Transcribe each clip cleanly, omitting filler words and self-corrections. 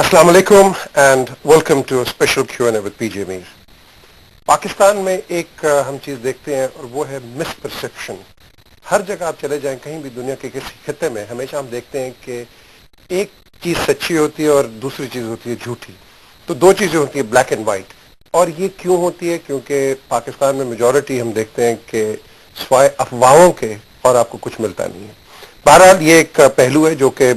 अस्सलाम वालेकुम and welcome to special Q&A with PJ Mir. Pakistan में एक हम चीज देखते हैं और वो है मिसपरसेप्शन। हर जगह आप चले जाएं, कहीं भी दुनिया के किसी खत्ते में, हमेशा हम देखते हैं कि एक चीज सच्ची होती है और दूसरी चीज होती है झूठी। तो दो चीजें होती है, ब्लैक एंड व्हाइट। और ये क्यों होती है? क्योंकि पाकिस्तान में मेजॉरिटी हम देखते हैं कि स्वाय अफवाहों के और आपको कुछ मिलता नहीं है। बहरहाल ये एक पहलू है जो कि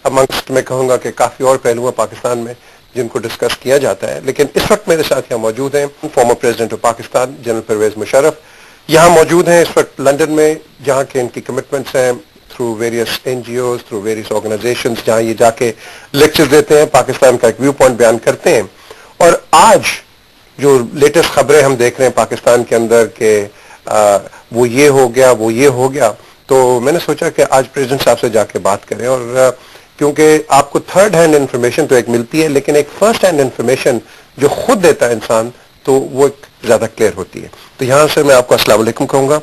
अमंगस्ट मैं कहूंगा कि काफी और पहलू हैं पाकिस्तान में जिनको डिस्कस किया जाता है। लेकिन इस वक्त मेरे साथ यहाँ मौजूद हैं former president of Pakistan general Pervez Musharraf. यहाँ मौजूद हैं इस वक्त लंदन में, जहाँ के इनकी कमिटमेंट्स हैं through various NGOs, through various organisations, जहाँ ये जाके लेक्चर देते हैं, पाकिस्तान का एक व्यू पॉइंट बयान करते हैं। और आज जो लेटेस्ट खबरें हम देख रहे हैं पाकिस्तान के अंदर के वो ये हो गया, वो ये हो गया, तो मैंने सोचा कि आज प्रेसिडेंट साहब से जाके बात करें। और क्योंकि आपको थर्ड हैंड इंफॉर्मेशन तो एक मिलती है, लेकिन एक फर्स्ट हैंड इंफॉर्मेशन जो खुद देता है इंसान, तो वो ज्यादा क्लियर होती है। तो यहाँ से मैं आपको अस्सलाम वालेकुम कहूंगा।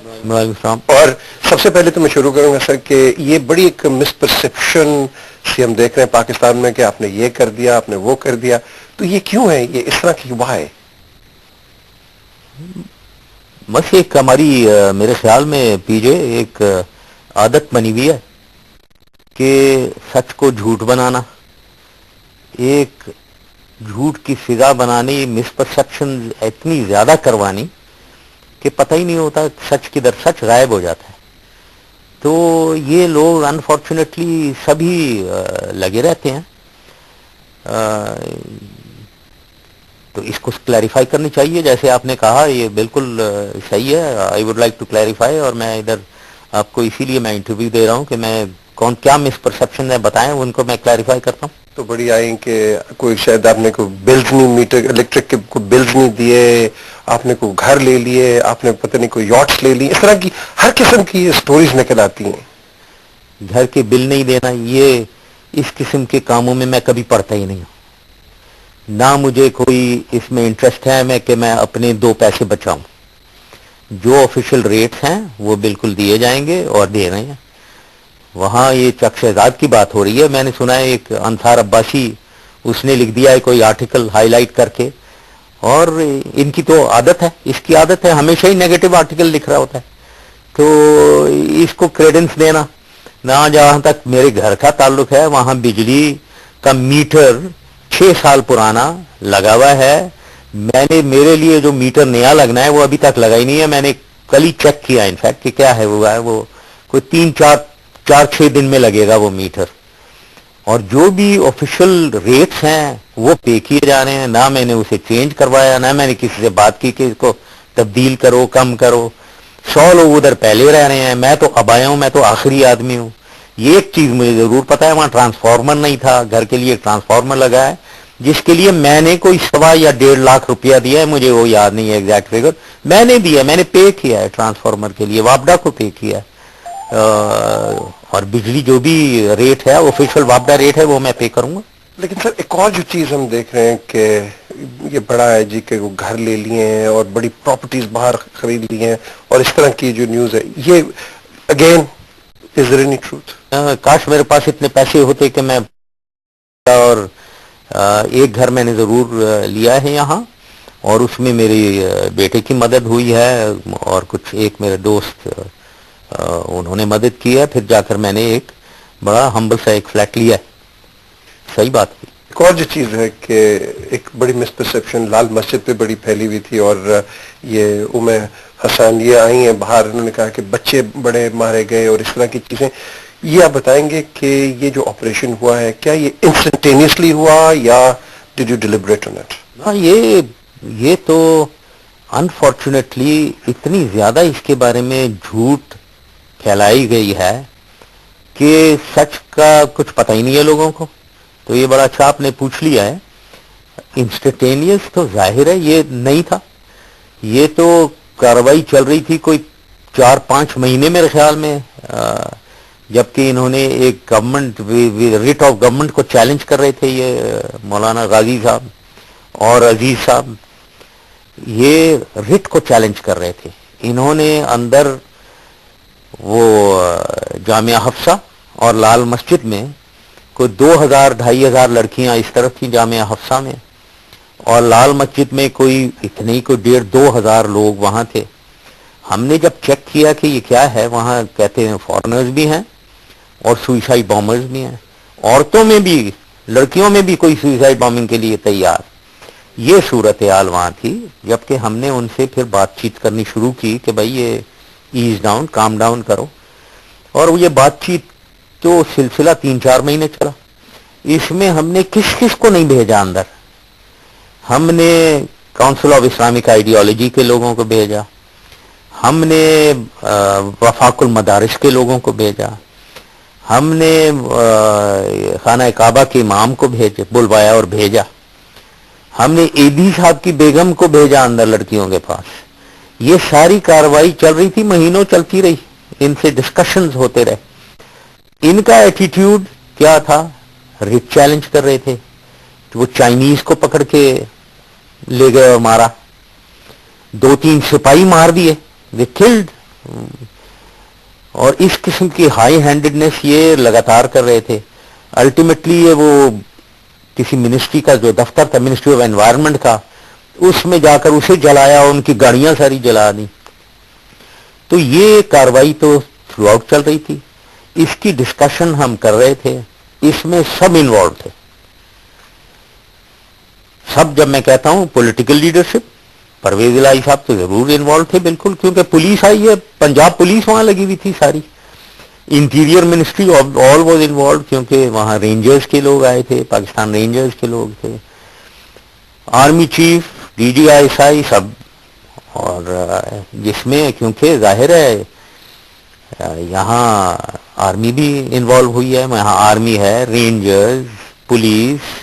और सबसे पहले तो मैं शुरू करूंगा सर कि ये बड़ी एक मिसपरसेप्शन से हम देख रहे हैं पाकिस्तान में कि आपने ये कर दिया, आपने वो कर दिया, तो ये क्यों है, ये इस तरह की वाह? बस एक हमारी मेरे ख्याल में पीजे एक आदत बनी हुई है कि सच को झूठ बनाना, एक झूठ की फिजा बनानी, मिसपरसेप्शन इतनी ज्यादा करवानी कि पता ही नहीं होता सच किधर, सच गायब हो जाता है। तो ये लोग अनफॉर्चुनेटली सभी लगे रहते हैं। तो इसको क्लैरिफाई करनी चाहिए, जैसे आपने कहा, ये बिल्कुल सही है। I would like to clarify, और मैं इधर आपको इसीलिए मैं इंटरव्यू दे रहा हूँ कि मैं कौन क्या मिसपरसेप्शन है बताएं, उनको मैं क्लैरिफाई करता हूँ। तो बड़ी आई कि कोई शायद आपने को बिल्स नहीं, मीटर इलेक्ट्रिक के को बिल्स नहीं दिए, आपने को घर ले लिए, आपने पता नहीं कोई यॉट्स ले ली, इस तरह की हर किस्म की स्टोरीज निकल आती हैं। घर के बिल नहीं देना, ये इस किस्म के कामों में मैं कभी पढ़ता ही नहीं हूँ, ना मुझे कोई इसमें इंटरेस्ट है मैं कि मैं अपने दो पैसे बचाऊं। जो ऑफिशियल रेट्स हैं वो बिल्कुल दिए जाएंगे और दे रहे हैं। वहां ये चक शहजाद की बात हो रही है, मैंने सुना है एक अंसार अब्बासी, उसने लिख दिया है कोई आर्टिकल हाईलाइट करके, और इनकी तो आदत है, इसकी आदत है, हमेशा ही नेगेटिव आर्टिकल लिख रहा होता है। तो इसको क्रेडेंस देना ना, जहां तक मेरे घर का ताल्लुक है वहां बिजली का मीटर 6 साल पुराना लगा हुआ है। मैंने, मेरे लिए जो मीटर नया लगना है वो अभी तक लगा ही नहीं है। मैंने कल ही चेक किया इनफैक्ट कि क्या है वो कोई 3-4-6 दिन में लगेगा वो मीटर। और जो भी ऑफिशियल रेट्स हैं वो पे किए जा रहे हैं, ना मैंने उसे चेंज करवाया, ना मैंने किसी से बात की कि इसको तब्दील करो, कम करो। 100 लोग उधर पहले रह रहे हैं, मैं तो अब आया हूं, मैं तो आखिरी आदमी हूं। ये एक चीज मुझे जरूर पता है, वहां ट्रांसफार्मर नहीं था, घर के लिए ट्रांसफार्मर लगा है जिसके लिए मैंने कोई 1.25 या 1.5 लाख रुपया दिया है, मुझे वो याद नहीं है एग्जैक्ट फिगर, मैंने दिया, मैंने पे किया है ट्रांसफार्मर के लिए, वापडा को पे किया है। और बिजली जो भी रेट है, ऑफिशियल वापडा रेट है, वो मैं पे करूंगा। लेकिन सर एक और जो चीज हम देख रहे हैं कि ये बड़ा है जी कि वो घर ले लिए हैं और बड़ी प्रॉपर्टीज बाहर खरीद ली हैं, और इस तरह की जो न्यूज है, ये again is there any truth? काश मेरे पास इतने पैसे होते कि मैं, और एक घर मैंने जरूर लिया है यहाँ, और उसमें मेरी बेटे की मदद हुई है, और कुछ एक मेरे दोस्त उन्होंने मदद की है, फिर जाकर मैंने एक बड़ा हम्बल सा एक फ्लैट लिया है। सही बात है। एक और जो चीज है कि एक बड़ी मिसपरसेप्शन लाल मस्जिद पे बड़ी फैली हुई थी, और ये उमे हसन ये आई हैं बाहर, उन्होंने कहा कि बच्चे बड़े मारे गए और इस तरह की चीजें। ये आप बताएंगे कि ये जो ऑपरेशन हुआ है, क्या ये इंस्टेंटेनियसली हुआ या did you deliberate on it? हाँ, ये तो अनफॉर्चुनेटली इतनी ज्यादा इसके बारे में झूठ फैलाई गई है कि सच का कुछ पता ही नहीं है लोगों को। तो ये बड़ा अच्छा आपने पूछ लिया है। इंस्टेंटेनियस तो जाहिर है ये नहीं था, ये तो कार्रवाई चल रही थी कोई 4-5 महीने मेरे ख्याल में, जबकि इन्होंने एक गवर्नमेंट रिट ऑफ गवर्नमेंट को चैलेंज कर रहे थे, ये मौलाना गाजी साहब और अजीज साहब, ये रिट को चैलेंज कर रहे थे। इन्होंने अंदर वो जामिया हफ्सा और लाल मस्जिद में کوئی 2000-2500 لڑکیاں اس طرف تھیں جامعہ حفصہ میں, اور لال مسجد میں کوئی اتنے ہی کوئی 1500-2000 لوگ وہاں تھے. ہم نے جب چیک کیا کہ یہ کیا ہے, وہاں کہتے ہیں فارنرز بھی ہیں اور سوئسائڈ بامرز بھی ہیں, عورتوں میں بھی لڑکیوں میں بھی کوئی سوئسائڈ بامنگ کے لیے تیار. یہ صورتحال وہاں تھی. جبکہ ہم نے ان سے پھر بات چیت کرنی شروع کی کہ بھائی یہ ایز ڈاؤن, کام ڈاؤن کرو, اور یہ بات چیت تو سلسلہ 3-4 مہینے چلا. اس میں ہم نے کس کس کو نہیں بھیجا اندر. ہم نے کاؤنسل آف اسلامک آئیڈیالوجی کے لوگوں کو بھیجا, ہم نے وفاق المدارس کے لوگوں کو بھیجا, ہم نے خانہ کعبہ کے امام کو بلوایا اور بھیجا, ہم نے ایدی صاحب کی بیگم کو بھیجا اندر لڑکیوں کے پاس. یہ ساری کاروائی چل رہی تھی, مہینوں چلتی رہی, ان سے ڈسکشنز ہوتے رہے. ان کا ایٹیٹیوڈ کیا تھا, ریپ چیلنج کر رہے تھے. وہ چائنیز کو پکڑ کے لے گئے اور مارا, 2-3 سپاہی مار دیے, دے کلڈ. اور اس قسم کی ہائی ہینڈڈنس یہ لگاتار کر رہے تھے. الٹیمیٹلی یہ وہ کسی منسٹری کا جو دفتر تھا, منسٹری آف انوائرمنٹ کا, اس میں جا کر اسے جلایا, ان کی گاڑیاں ساری جلا دی. تو یہ کاروائی تو تھرو آؤٹ چل رہی تھی. اس کی ڈسکشن ہم کر رہے تھے, اس میں سب انوالو تھے, سب. جب میں کہتا ہوں پولیٹیکل لیڈرشپ, پرویز الہی صاحب تو ضرور انوالو تھے بالکل, کیونکہ پولیس آئی ہے, پنجاب پولیس وہاں لگی ہوئی تھی ساری. Interior ministry all was involved, کیونکہ وہاں رینجرز کے لوگ آئے تھے, پاکستان رینجرز کے لوگ تھے, army chief, D G I S I سب. اور جس میں کیونکہ ظاہر ہے یہاں آرمی بھی انوالو ہوئی ہے, یہاں آرمی ہے, رینجرز, پولیس,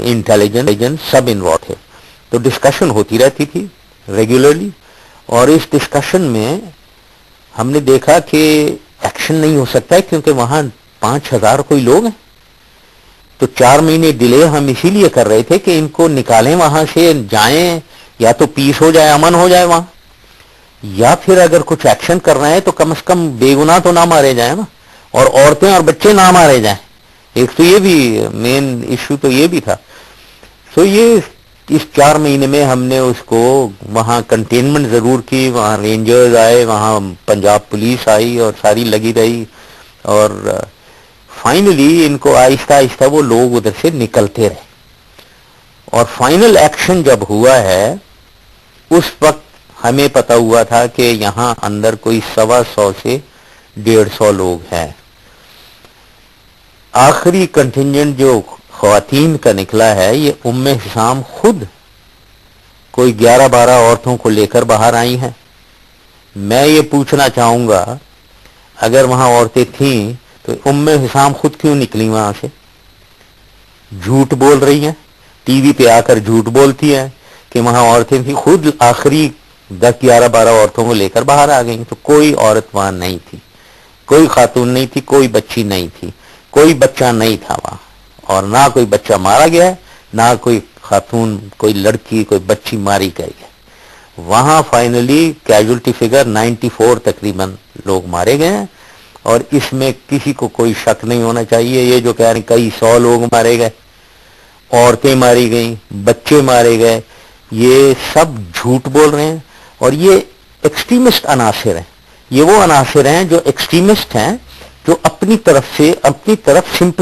انٹیلیجنس سب انوالو تھے. تو ڈسکشن ہوتی رہتی تھی ریگولرلی. اور اس ڈسکشن میں ہم نے دیکھا کہ ایکشن نہیں ہو سکتا ہے, کیونکہ وہاں 5000 کوئی لوگ ہیں. تو 4 مہینے ڈیلے ہم اسی لیے کر رہے تھے کہ ان کو نکالیں وہاں سے, جائیں, یا تو پیس ہو جائے, امن ہو جائے وہاں, یا پھر اگر کچھ ایکشن کرنا ہے تو کم از کم بے گناہ تو نہ مارے جائیں نا, اور عورتیں اور بچے نہ مارے جائیں. ایک تو یہ بھی مین ایشو تو یہ بھی تھا. تو یہ اس 4 مہینے میں ہم نے اس کو وہاں کنٹینمنٹ ضرور کی, وہاں رینجرز آئے, وہاں پنجاب پولیس آئی اور ساری لگی رہی. اور فائنلی ان کو آہستہ آہستہ وہ لوگ ادھر سے نکلتے رہے. اور فائنل ایکشن جب ہوا ہے اس وقت ہمیں پتا ہوا تھا کہ یہاں اندر کوئی 125 سے 150 لوگ ہیں. آخری کنٹینجنٹ جو خواتین کا نکلا ہے, یہ حسام خود کوئی 11-12 عورتوں کو لے کر باہر آئی ہیں. میں یہ پوچھنا چاہوں گا, اگر وہاں عورتیں تھیں تو حسام خود کیوں نکلی وہاں سے؟ جھوٹ بول رہی ہیں, ٹی وی پہ آ کر جھوٹ بولتی ہیں کہ وہاں عورتیں تھیں. خود آخری 10-11-12 عورتوں کو لے کر باہر آ گئیں. تو کوئی عورت وہاں نہیں تھی, کوئی خاتون نہیں تھی, کوئی بچی نہیں تھی, کوئی بچہ نہیں تھا وہاں, اور نہ کوئی بچہ مارا گیا ہے, نہ کوئی خاتون, کوئی لڑکی, کوئی بچی ماری گئی ہے. وہاں فائنلی کیجولٹی فگر 94 تقریباً لوگ مارے گئے ہیں. اور اس میں کسی کو کوئی شک نہیں ہونا چاہیے. یہ جو کہہ رہے ہیں کئی 100 لوگ مارے گئے, عورتیں ماری گئیں, بچے مارے گئے, یہ سب جھوٹ بول رہے ہیں. اور یہ ایکسٹریمسٹ عناصر ہیں. یہ وہ عناصر ہیں جو ایکسٹریمسٹ ہیں, جو اپنی طرف سمپتی